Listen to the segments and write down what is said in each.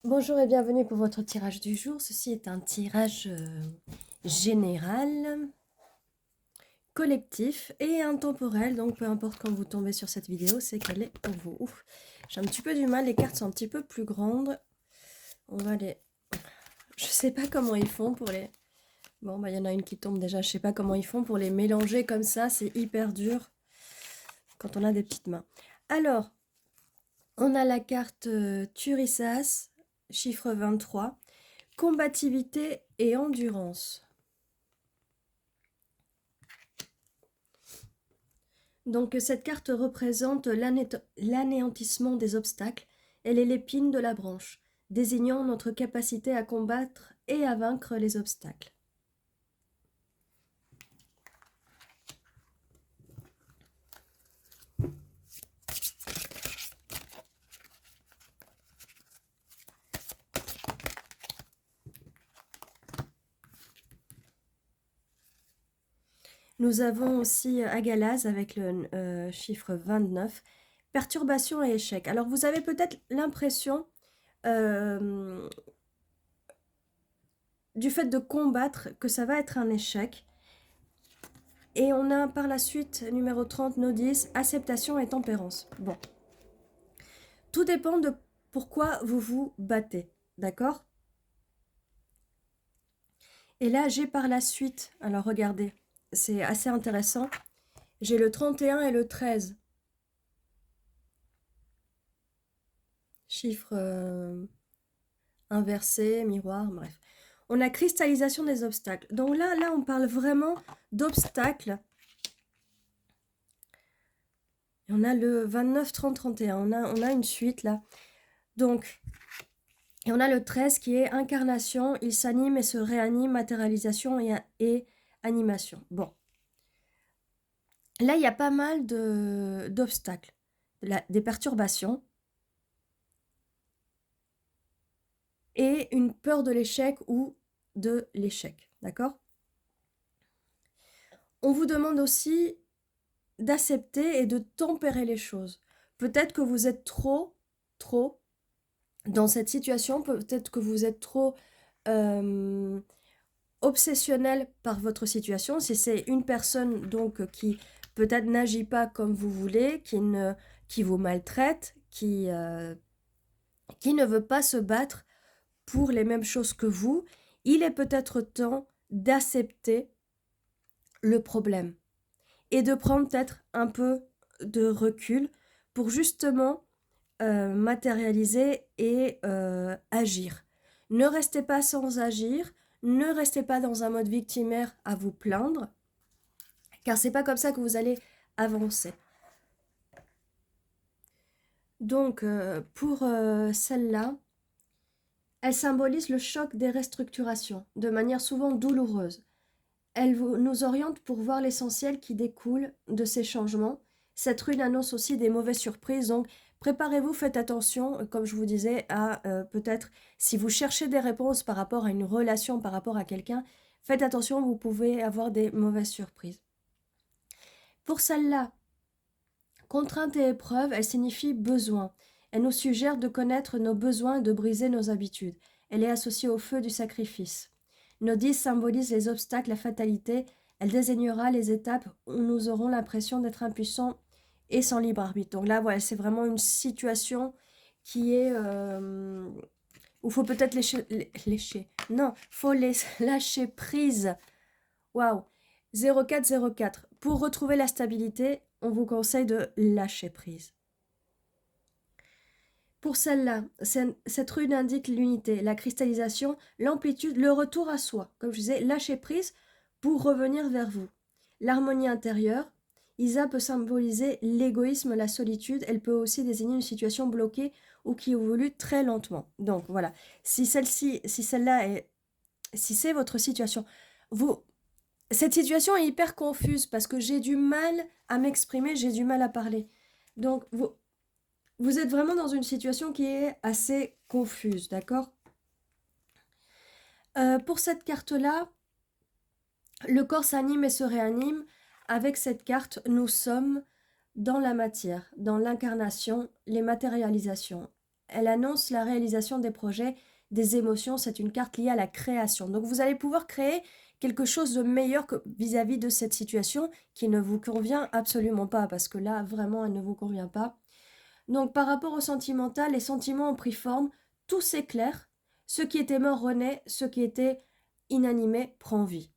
Bonjour et bienvenue pour votre tirage du jour. Ceci est un tirage général, collectif et intemporel. Donc peu importe quand vous tombez sur cette vidéo, c'est qu'elle est pour vous. Ouf, j'ai un petit peu du mal, les cartes sont un petit peu plus grandes. On va les... Je sais pas comment ils font pour les... Bon, bah il y en a une qui tombe déjà. Je sais pas comment ils font pour les mélanger comme ça. C'est hyper dur quand on a des petites mains. Alors, on a la carte Turissas, chiffre 23. Combativité et endurance. Donc cette carte représente l'anéantissement des obstacles. Elle est l'épine de la branche, désignant notre capacité à combattre et à vaincre les obstacles. Nous avons aussi Agalaz avec le chiffre 29, perturbation et échec. Alors vous avez peut-être l'impression du fait de combattre que ça va être un échec. Et on a par la suite, numéro 30, nos 10, acceptation et tempérance. Bon. Tout dépend de pourquoi vous vous battez, d'accord? Et là, j'ai par la suite, alors regardez, c'est assez intéressant, j'ai le 31 et le 13. Chiffres inversés, miroir, bref. On a cristallisation des obstacles. Donc là, on parle vraiment d'obstacles. Et on a le 29, 30, 31. On a une suite là. Donc, et on a le 13 qui est incarnation. Il s'anime et se réanime, matérialisation et animation. Bon. Là, il y a pas mal d'obstacles, des perturbations et une peur de l'échec ou de l'échec, d'accord? On vous demande aussi d'accepter et de tempérer les choses. Peut-être que vous êtes trop dans cette situation, peut-être que vous êtes trop obsessionnel par votre situation. Si c'est une personne donc qui peut-être n'agit pas comme vous voulez, qui vous maltraite, qui ne veut pas se battre pour les mêmes choses que vous, il est peut-être temps d'accepter le problème et de prendre peut-être un peu de recul pour justement matérialiser et agir. Ne restez pas sans agir, ne restez pas dans un mode victimaire à vous plaindre, car c'est pas comme ça que vous allez avancer. Donc pour celle-là, elle symbolise le choc des restructurations, de manière souvent douloureuse. Elle nous oriente pour voir l'essentiel qui découle de ces changements. Cette rune annonce aussi des mauvaises surprises, donc préparez-vous, faites attention, comme je vous disais, à peut-être, si vous cherchez des réponses par rapport à une relation, par rapport à quelqu'un, faites attention, vous pouvez avoir des mauvaises surprises. Pour celle-là, contrainte et épreuve, elle signifie besoin. Elle nous suggère de connaître nos besoins et de briser nos habitudes. Elle est associée au feu du sacrifice. Nos 10 symbolisent les obstacles, la fatalité. Elle désignera les étapes où nous aurons l'impression d'être impuissants et sans libre arbitre. Donc là, voilà, c'est vraiment une situation qui est... où il faut peut-être lécher. Non, faut lâcher prise. Waouh. 0404. Pour retrouver la stabilité, on vous conseille de lâcher prise. Pour celle-là, cette rune indique l'unité, la cristallisation, l'amplitude, le retour à soi. Comme je disais, lâcher prise pour revenir vers vous. L'harmonie intérieure, Isa peut symboliser l'égoïsme, la solitude. Elle peut aussi désigner une situation bloquée ou qui évolue très lentement. Donc voilà, si celle-là est, si c'est votre situation, cette situation est hyper confuse parce que j'ai du mal à m'exprimer, j'ai du mal à parler. Donc vous êtes vraiment dans une situation qui est assez confuse, d'accord? Pour cette carte-là, le corps s'anime et se réanime. Avec cette carte, nous sommes dans la matière, dans l'incarnation, les matérialisations. elle annonce la réalisation des projets, des émotions. C'est une carte liée à la création. Donc vous allez pouvoir créer quelque chose de meilleur vis-à-vis de cette situation qui ne vous convient absolument pas, parce que là, vraiment, elle ne vous convient pas. Donc par rapport au sentimental, les sentiments ont pris forme, tout s'éclaire, ce qui était mort renaît, ce qui était inanimé prend vie.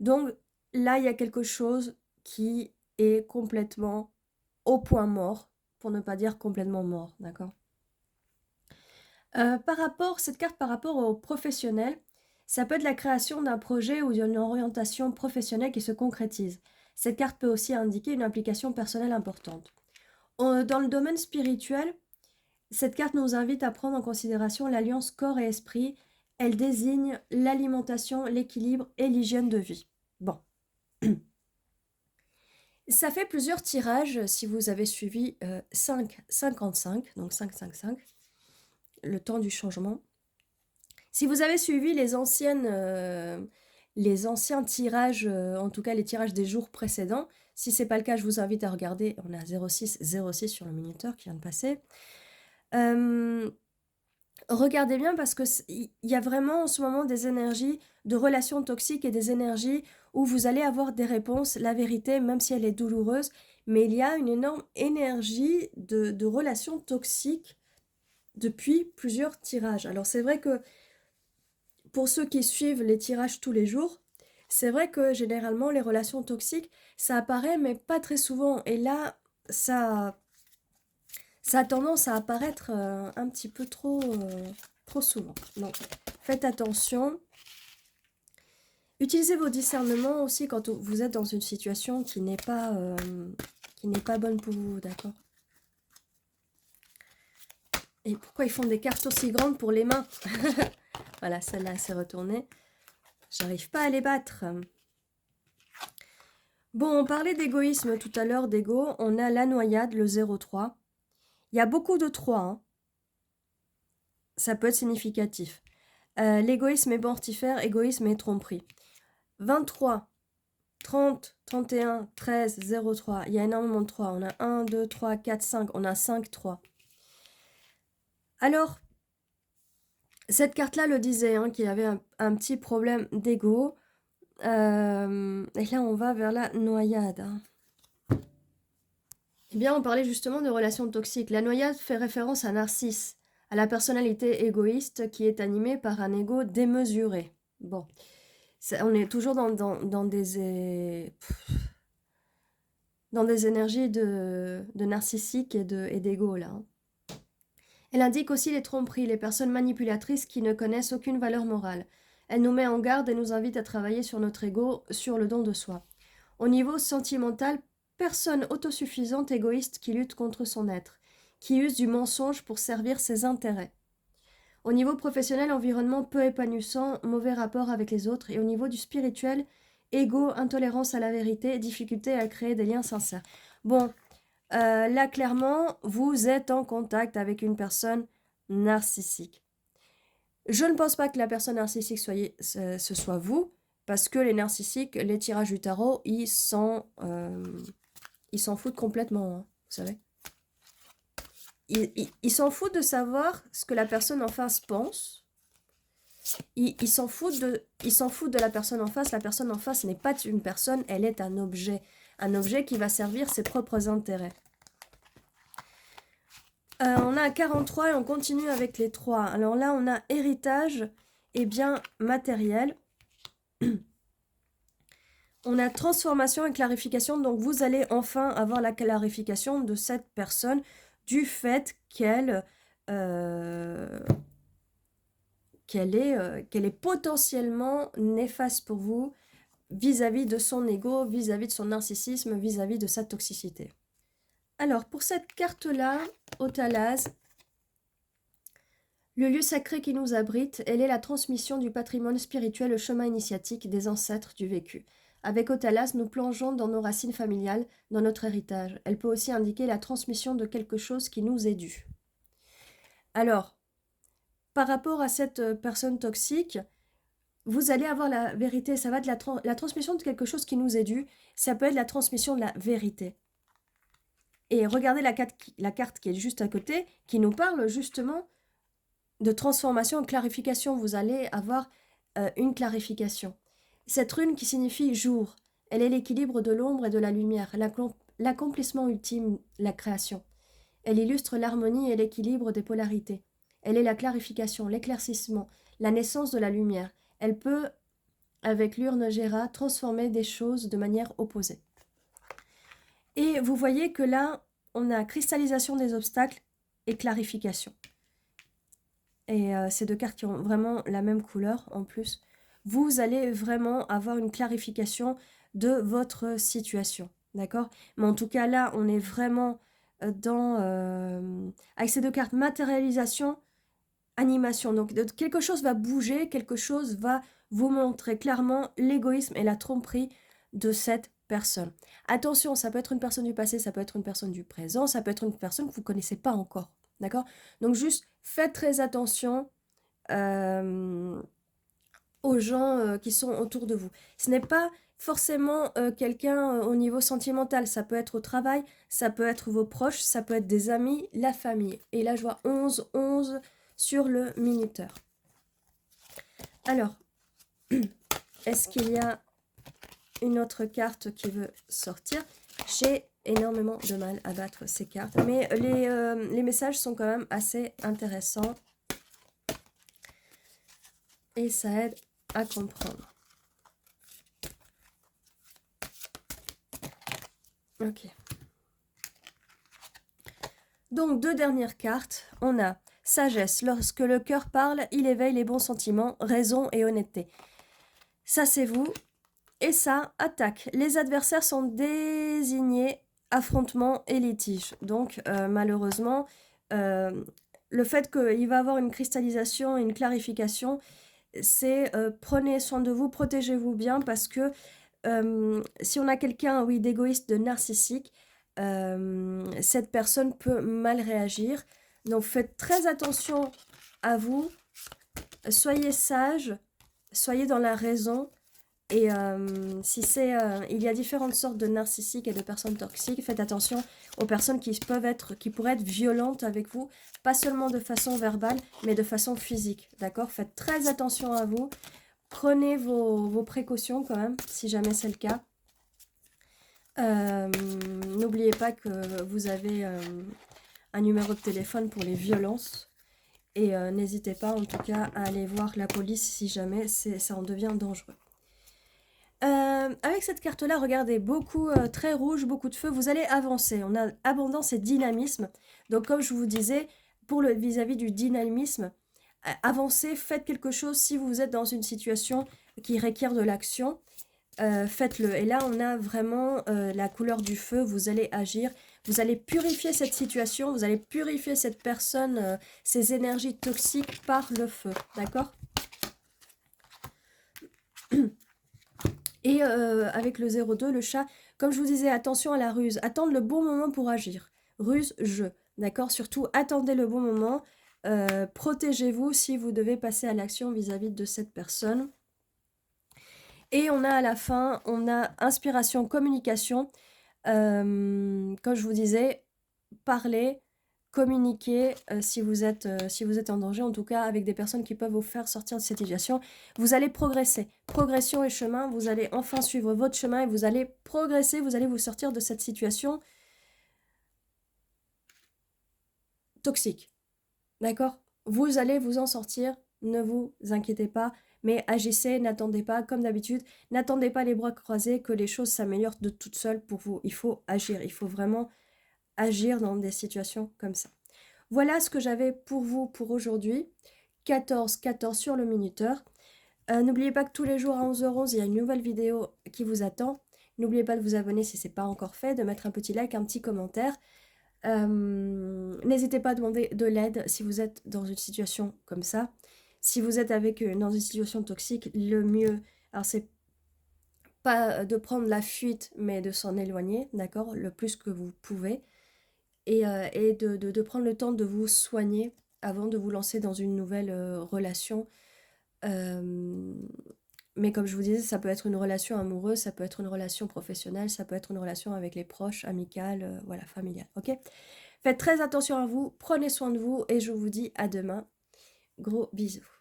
Donc là, il y a quelque chose qui est complètement au point mort, pour ne pas dire complètement mort, d'accord? Cette carte par rapport au professionnel, ça peut être la création d'un projet ou d'une orientation professionnelle qui se concrétise. Cette carte peut aussi indiquer une implication personnelle importante. Dans le domaine spirituel, cette carte nous invite à prendre en considération l'alliance corps et esprit. Elle désigne l'alimentation, l'équilibre et l'hygiène de vie. Bon. Ça fait plusieurs tirages si vous avez suivi 5-55, donc 5-5-5, le temps du changement. Si vous avez suivi les anciens tirages, en tout cas les tirages des jours précédents, si ce n'est pas le cas, je vous invite à regarder, on a 06-06 sur le minuteur qui vient de passer. Regardez bien parce qu'il y a vraiment en ce moment des énergies de relations toxiques et des énergies où vous allez avoir des réponses, la vérité, même si elle est douloureuse, mais il y a une énorme énergie de relations toxiques depuis plusieurs tirages. Alors c'est vrai que pour ceux qui suivent les tirages tous les jours, c'est vrai que généralement les relations toxiques, ça apparaît mais pas très souvent. Et là, ça a tendance à apparaître un petit peu trop souvent. Donc, faites attention. Utilisez vos discernements aussi quand vous êtes dans une situation qui n'est pas bonne pour vous, d'accord? Et pourquoi ils font des cartes aussi grandes pour les mains? Voilà, celle-là s'est retournée. J'arrive pas à les battre. Bon, on parlait d'égoïsme tout à l'heure, d'ego. On a la noyade, le 0,3. Il y a beaucoup de 3, hein. Ça peut être significatif. L'égoïsme est mortifère, égoïsme et tromperie. 23, 30, 31, 13, 03. Il y a énormément de 3. On a 1, 2, 3, 4, 5. On a 5, 3. Alors, cette carte-là le disait, hein, qu'il y avait un petit problème d'ego. Et là, on va vers la noyade. Hein. Eh bien, on parlait justement de relations toxiques. La noyade fait référence à Narcisse, à la personnalité égoïste qui est animée par un ego démesuré. Bon, on est toujours dans des énergies de narcissique et d'ego, là. Hein. Elle indique aussi les tromperies, les personnes manipulatrices qui ne connaissent aucune valeur morale. Elle nous met en garde et nous invite à travailler sur notre ego, sur le don de soi. Au niveau sentimental, personne autosuffisante, égoïste qui lutte contre son être, qui use du mensonge pour servir ses intérêts. Au niveau professionnel, environnement peu épanouissant, mauvais rapport avec les autres. Et au niveau du spirituel, égo, intolérance à la vérité, difficulté à créer des liens sincères. Bon, là, clairement, vous êtes en contact avec une personne narcissique. Je ne pense pas que la personne narcissique ce soit vous, parce que les narcissiques, les tirages du tarot, ils s'en foutent complètement, hein, vous savez. Ils s'en foutent de savoir ce que la personne en face pense. Ils s'en foutent de la personne en face. La personne en face n'est pas une personne, elle est un objet. Un objet qui va servir ses propres intérêts. On a un 43 et on continue avec les 3. Alors là, on a héritage et bien matériel. On a transformation et clarification. Donc, vous allez enfin avoir la clarification de cette personne du fait qu'elle est potentiellement néfaste pour vous vis-à-vis de son ego, vis-à-vis de son narcissisme, vis-à-vis de sa toxicité. Alors, pour cette carte-là, Othalaz, le lieu sacré qui nous abrite, elle est la transmission du patrimoine spirituel, le chemin initiatique des ancêtres du vécu. Avec Othalaz, nous plongeons dans nos racines familiales, dans notre héritage. Elle peut aussi indiquer la transmission de quelque chose qui nous est dû. Alors, par rapport à cette personne toxique, vous allez avoir la vérité. Ça va être la transmission de quelque chose qui nous est dû. Ça peut être la transmission de la vérité. Et regardez la carte qui est juste à côté, qui nous parle justement de transformation et clarification. Vous allez avoir une clarification. Cette rune qui signifie jour, elle est l'équilibre de l'ombre et de la lumière, l'accomplissement ultime, la création. Elle illustre l'harmonie et l'équilibre des polarités. Elle est la clarification, l'éclaircissement, la naissance de la lumière. Elle peut, avec l'urne Gera, transformer des choses de manière opposée. Et vous voyez que là, on a cristallisation des obstacles et clarification. Et ces deux cartes qui ont vraiment la même couleur en plus. Vous allez vraiment avoir une clarification de votre situation. D'accord? Mais en tout cas, là, on est vraiment avec ces deux cartes, matérialisation, animation. Donc, quelque chose va bouger, quelque chose va vous montrer clairement l'égoïsme et la tromperie de cette personne. Attention, ça peut être une personne du passé, ça peut être une personne du présent, ça peut être une personne que vous ne connaissez pas encore. D'accord? Donc, juste faites très attention aux gens qui sont autour de vous. Ce n'est pas forcément quelqu'un au niveau sentimental, ça peut être au travail, ça peut être vos proches, ça peut être des amis, la famille. Et là, je vois 11, 11 sur le minuteur. Alors, est-ce qu'il y a une autre carte qui veut sortir? J'ai énormément de mal à battre ces cartes, mais les messages sont quand même assez intéressants. Et ça aide à comprendre. Ok. Donc, deux dernières cartes. On a sagesse. Lorsque le cœur parle, il éveille les bons sentiments, raison et honnêteté. Ça, c'est vous. Et ça, attaque. Les adversaires sont désignés affrontement et litige. Donc, malheureusement, le fait qu'il va y avoir une cristallisation, une clarification, c'est prenez soin de vous, protégez-vous bien parce que si on a quelqu'un, oui, d'égoïste, de narcissique, cette personne peut mal réagir. Donc faites très attention à vous, soyez sage, soyez dans la raison. Et si c'est, il y a différentes sortes de narcissiques et de personnes toxiques, faites attention aux personnes qui pourraient être violentes avec vous, pas seulement de façon verbale, mais de façon physique, d'accord? Faites très attention à vous, prenez vos précautions quand même, si jamais c'est le cas. N'oubliez pas que vous avez un numéro de téléphone pour les violences. Et n'hésitez pas en tout cas à aller voir la police si jamais ça en devient dangereux. Avec cette carte-là, regardez, beaucoup très rouge, beaucoup de feu, vous allez avancer. On a abondance et dynamisme. Donc comme je vous disais, pour le vis-à-vis du dynamisme, avancez, faites quelque chose si vous êtes dans une situation qui requiert de l'action. Faites-le. Et là, on a vraiment la couleur du feu. Vous allez agir. Vous allez purifier cette situation. Vous allez purifier cette personne, ces énergies toxiques par le feu. D'accord? Et avec le 02, le chat, comme je vous disais, attention à la ruse. Attendre le bon moment pour agir. Ruse, jeu. D'accord? Surtout, attendez le bon moment. Protégez-vous si vous devez passer à l'action vis-à-vis de cette personne. Et on a à la fin, on a inspiration, communication. Comme je vous disais, parler, communiquer si vous êtes en danger, en tout cas avec des personnes qui peuvent vous faire sortir de cette situation. Vous allez progresser. Progression et chemin, vous allez enfin suivre votre chemin et vous allez progresser, vous allez vous sortir de cette situation toxique. D'accord? Vous allez vous en sortir, ne vous inquiétez pas. Mais agissez, n'attendez pas, comme d'habitude, n'attendez pas les bras croisés que les choses s'améliorent de toutes seules pour vous. Il faut agir, il faut vraiment agir dans des situations comme ça. Voilà ce que j'avais pour vous pour aujourd'hui. 14-14 sur le minuteur. N'oubliez pas que tous les jours à 11h11, il y a une nouvelle vidéo qui vous attend. N'oubliez pas de vous abonner si ce n'est pas encore fait, de mettre un petit like, un petit commentaire. N'hésitez pas à demander de l'aide si vous êtes dans une situation comme ça. Si vous êtes dans une situation toxique, le mieux, alors c'est pas de prendre la fuite, mais de s'en éloigner, d'accord, le plus que vous pouvez, et de prendre le temps de vous soigner avant de vous lancer dans une nouvelle relation Mais comme je vous disais, ça peut être une relation amoureuse, ça peut être une relation professionnelle, ça peut être une relation avec les proches, amicale, voilà, familiale, ok? Faites très attention à vous, prenez soin de vous et je vous dis à demain. Gros bisous.